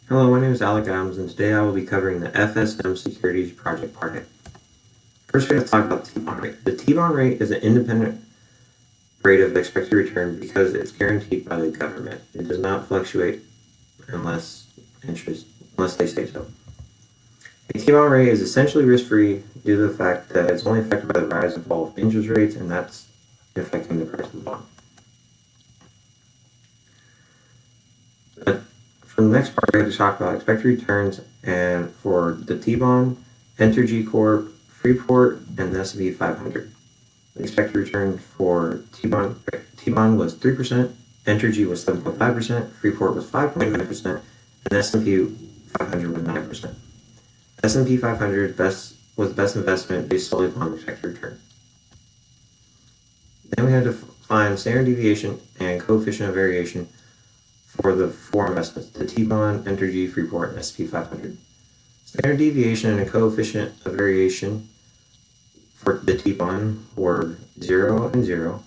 Hello, my name is Alec Adams, and today I will be covering the FSM Securities Project Part A. First, we have to talk about the T-bond rate. The T-bond rate is an independent rate of expected return because it's guaranteed by the government. It does not fluctuate unless they say so. A T-bond rate is essentially risk-free due to the fact that it's only affected by the rise and fall of interest rates, and that's affecting the price of the bond. But for the next part, we have to talk about expected returns, and for the T-bond, Entergy Corp, Freeport, and the S&P 500. The expected return for T-bond was 3%, Entergy was 7.5%, Freeport was 5.9%, and S&P 500 was 9%. S&P 500 was the best investment based solely upon the expected return. Then we had to find standard deviation and coefficient of variation for the four investments: the T-bond, Entergy, Freeport, and S&P 500. Standard deviation and coefficient of variation for the T-bond were 0 and 0.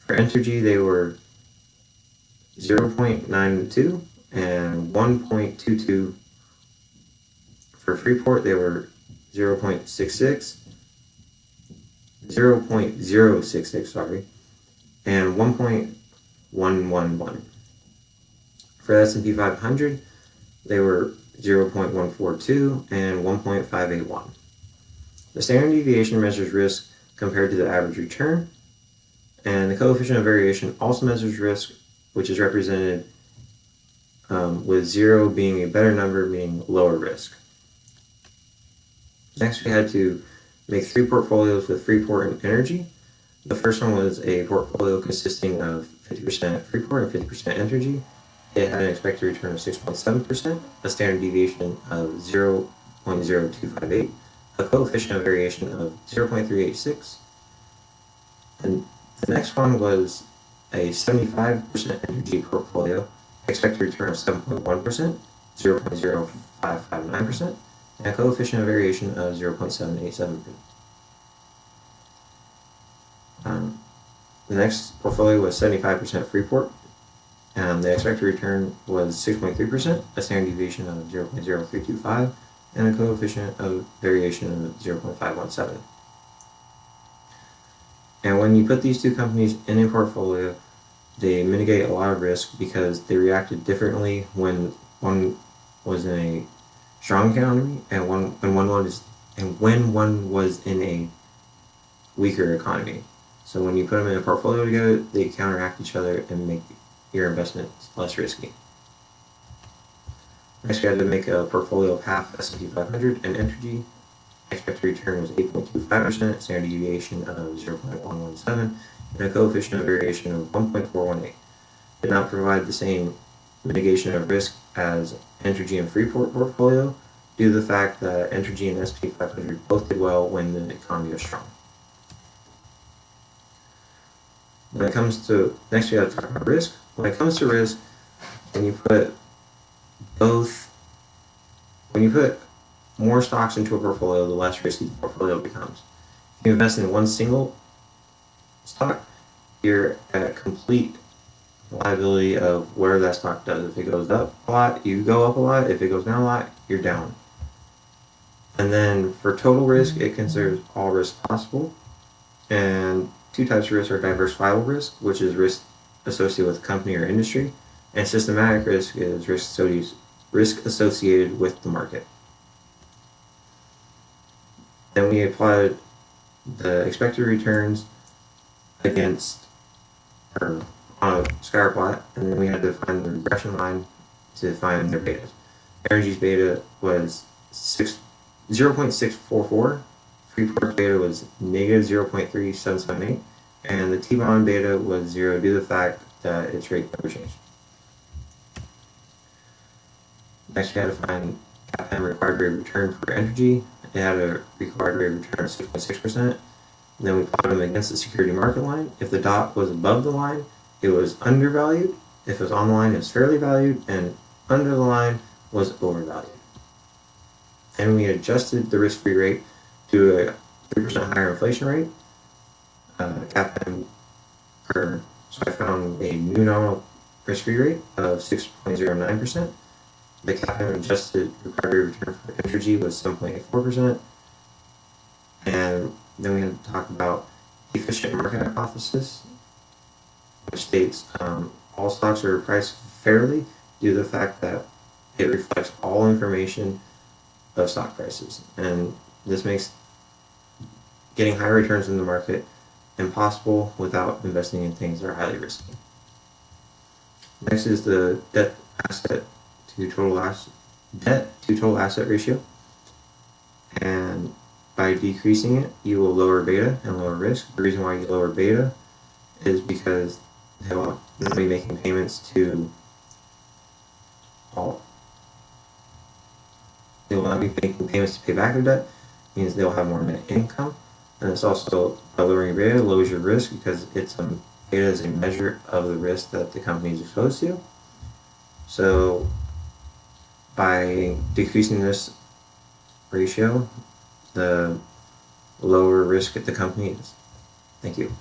For Entergy, they were 0.92 and 1.22. For Freeport, they were 0.66, and 1.111. For the S&P 500, they were 0.142 and 1.581. The standard deviation measures risk compared to the average return, and the coefficient of variation also measures risk, which is represented with 0 being a better number, meaning lower risk. Next, we had to make 3 portfolios with Freeport and Entergy. The first one was a portfolio consisting of 50% Freeport and 50% Entergy. It had an expected return of 6.7%, a standard deviation of 0.0258, a coefficient of variation of 0.386. And the next one was a 75% Entergy portfolio, expected return of 7.1%, 0.0559%, and a coefficient of variation of 0.787. The next portfolio was 75% Freeport, and the expected return was 6.3%, a standard deviation of 0.0325, and a coefficient of variation of 0.517. And when you put these two companies in a portfolio, they mitigate a lot of risk because they reacted differently when one was in a strong economy and when one was in a weaker economy. So when you put them in a portfolio together, they counteract each other and make your investments less risky. Next, we had to make a portfolio of half S&P 500 and Entergy. Expected return was 8.25%, standard deviation of 0.117, and a coefficient of variation of 1.418. Did not provide the same mitigation of risk as Entergy and Freeport portfolio due to the fact that Entergy and S&P 500 both did well when the economy was strong. When it comes to, next we have to talk about risk. When it comes to risk, when you put more stocks into a portfolio, the less risky the portfolio becomes. If you invest in one single stock, you're at complete liability of whatever that stock does. If it goes up a lot, you go up a lot. If it goes down a lot, you're down. And then for total risk, it considers all risks possible. And 2 types of risk are diversifiable risk, which is risk associated with company or industry, and systematic risk is risk associated with the market. Then we applied the expected returns on a scatter plot, and then we had to find the regression line to find their betas. Energy's beta was 0.644, Freeport's beta was negative 0.3778, and the T-bond beta was 0 due to the fact that its rate never changed. Next, we had to find CAPM required rate of return for Entergy. It had a required rate of return of 6.6%. Then we plotted them against the security market line. If the dot was above the line, it was undervalued. If it was on the line, it was fairly valued, and under the line was overvalued. And we adjusted the risk-free rate to a 3% higher inflation rate. So I found a new nominal risk-free rate of 6.09%, The capital adjusted required return for Entergy was 7.84%. And then we had to talk about efficient market hypothesis, which states all stocks are priced fairly due to the fact that it reflects all information of stock prices. And this makes getting high returns in the market impossible without investing in things that are highly risky. Next is the debt to total asset ratio. And by decreasing it, you will lower beta and lower risk. The reason why you lower beta is because they will not be making payments to all. They will not be making payments to pay back their debt. It means they'll have more net income. And it's also, by lowering beta, lowers your risk because beta is a measure of the risk that the company is exposed to. So by decreasing this ratio, the lower risk that the company is. Thank you.